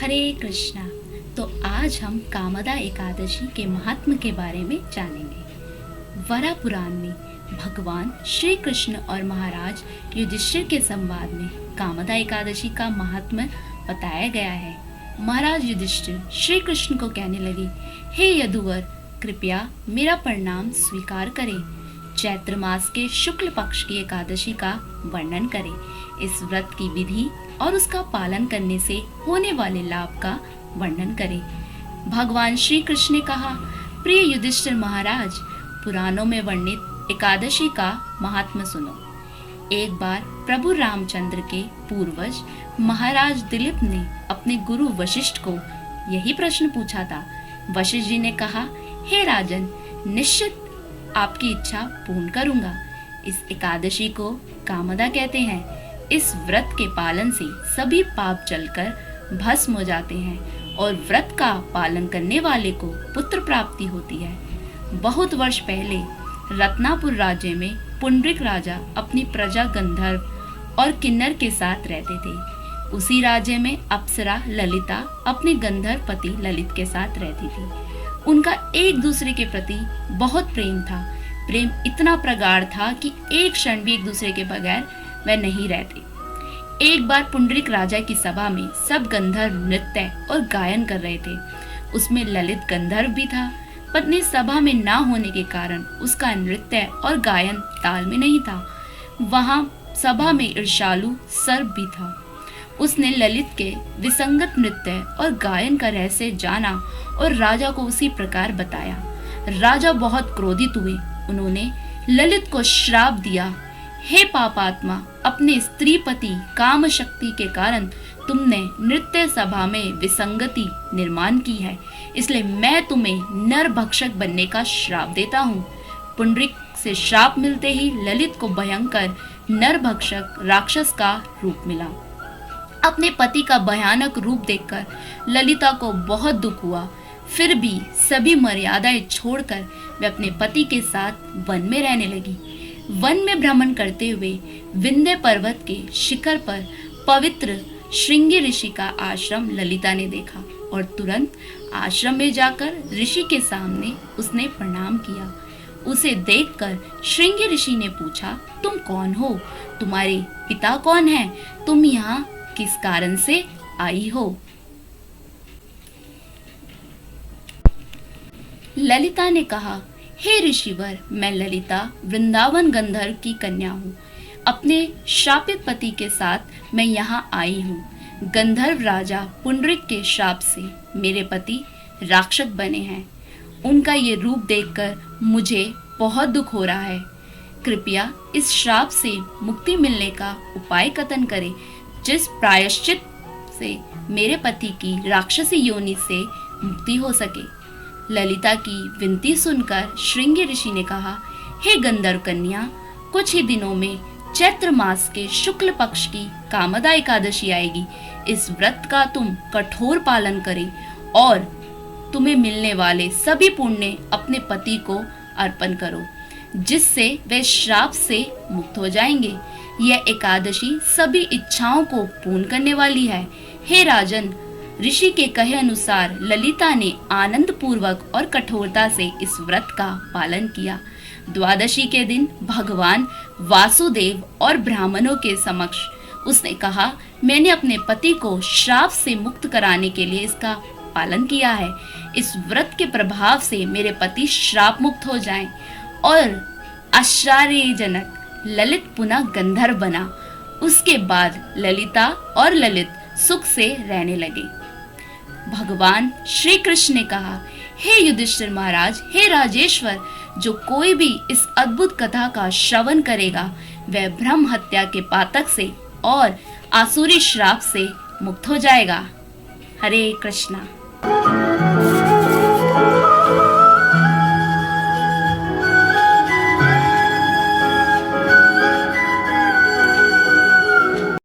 हरे कृष्णा। तो आज हम कामदा एकादशी के महात्म के बारे में जानेंगे। वरा पुराण में भगवान श्री कृष्ण और महाराज युधिष्ठिर के संवाद में कामदा एकादशी का महात्म बताया गया है। महाराज युधिष्ठिर श्री कृष्ण को कहने लगे, हे यदुवर, कृपया मेरा प्रणाम स्वीकार करें। चैत्र मास के शुक्ल पक्ष की एकादशी का वर्णन करें। इस व्रत की विधि और उसका पालन करने से होने वाले लाभ का वर्णन करें। भगवान श्री कृष्ण ने कहा, प्रिय युधिष्ठिर महाराज, पुराणों में वर्णित एकादशी का महात्म्य सुनो। एक बार प्रभु रामचंद्र के पूर्वज महाराज दिलीप ने अपने गुरु वशिष्ठ को यही प्रश्न पूछा था। वशिष्ठ जी ने कहा, हे राजन, निश्चित आपकी इच्छा पूर्ण करूंगा। इस एकादशी को कामदा कहते हैं। इस व्रत के पालन से सभी पाप जलकर भस्म हो जाते हैं और व्रत का पालन करने वाले को पुत्र प्राप्ति होती है। बहुत वर्ष पहले रत्नापुर राज्य में पुंडरीक राजा अपनी प्रजा गंधर्व और किन्नर के साथ रहते थे। उसी राज्य में अप्सरा ललिता अपने गंधर्व पति ललित के साथ रहती थी। उनका एक दूसरे के प्रति बहुत प्रेम था। प्रेम इतना प्रगाढ़ था कि एक क्षण भी एक दूसरे के बगैर वह नहीं रहते। एक बार पुंडरीक राजा की सभा में सब गंधर्व नृत्य और गायन कर रहे थे। उसमें ललित गंधर्व भी था। पत्नी सभा में ना होने के कारण उसका नृत्य और गायन ताल में नहीं था। वहां सभा में ईर्ष्यालु सर्प भी था। उसने ललित के विसंगत नृत्य और गायन का रहस्य जाना और राजा को उसी प्रकार बताया। राजा बहुत क्रोधित हुए। उन्होंने ललित को श्राप दिया, हे पापात्मा, अपने स्त्री पति काम शक्ति के कारण तुमने नृत्य सभा में विसंगति निर्माण की है, इसलिए मैं तुम्हें नर भक्षक बनने का श्राप देता हूँ। पुंडरीक से श्राप मिलते ही ललित को भयंकर नर भक्षक राक्षस का रूप मिला। अपने पति का भयानक रूप देखकर ललिता को बहुत दुख हुआ। फिर भी सभी मर्यादाएं छोड़कर वे अपने पति के साथ वन में रहने लगी। वन में भ्रमण करते हुए विंध्य पर्वत के शिखर पर पवित्र श्रृंगी ऋषि का आश्रम ललिता ने देखा और तुरंत आश्रम में जाकर ऋषि के सामने उसने प्रणाम किया। उसे देखकर श्रृंगी ऋषि ने पूछा, तुम कौन हो? तुम्हारे पिता कौन हैं? तुम यहाँ किस कारण से आई हो? ललिता ने कहा, हे ऋषिवर, मैं ललिता वृंदावन गंधर्व की कन्या हूँ। अपने शापित पति के साथ मैं यहाँ आई हूँ। गंधर्व राजा पुंडरीक के श्राप से मेरे पति राक्षस बने हैं। उनका ये रूप देखकर मुझे बहुत दुख हो रहा है। कृपया इस श्राप से मुक्ति मिलने का उपाय कथन करें, जिस प्रायश्चित से मेरे पति की राक्षसी योनि से मुक्ति हो सके। ललिता की विनती सुनकर श्रृंगी ऋषि ने कहा, हे गंधर्व कन्या, कुछ ही दिनों में चैत्र मास के शुक्ल पक्ष की कामदा एकादशी आएगी। इस व्रत का तुम कठोर पालन करें और तुम्हें मिलने वाले सभी पुण्य अपने पति को अर्पण करो, जिससे वे श्राप से मुक्त हो जाएंगे। यह एकादशी सभी इच्छाओं को पूर्ण करने वाली है। हे राजन, ऋषि के कहे अनुसार ललिता ने आनंद पूर्वक और कठोरता से इस व्रत का पालन किया। द्वादशी के दिन भगवान वासुदेव और ब्राह्मणों के समक्ष उसने कहा, मैंने अपने पति को श्राप से मुक्त कराने के लिए इसका पालन किया है। इस व्रत के प्रभाव से मेरे पति श्राप मुक्त हो जाएं और आश्चर्यजनक ललित पुनः गंधर्व बना। उसके बाद ललिता और ललित सुख से रहने लगे। भगवान श्री कृष्ण ने कहा, हे युधिष्ठिर महाराज, हे राजेश्वर, जो कोई भी इस अद्भुत कथा का श्रवण करेगा वह ब्रह्म हत्या के पातक से और आसुरी श्राप से मुक्त हो जाएगा। हरे कृष्णा।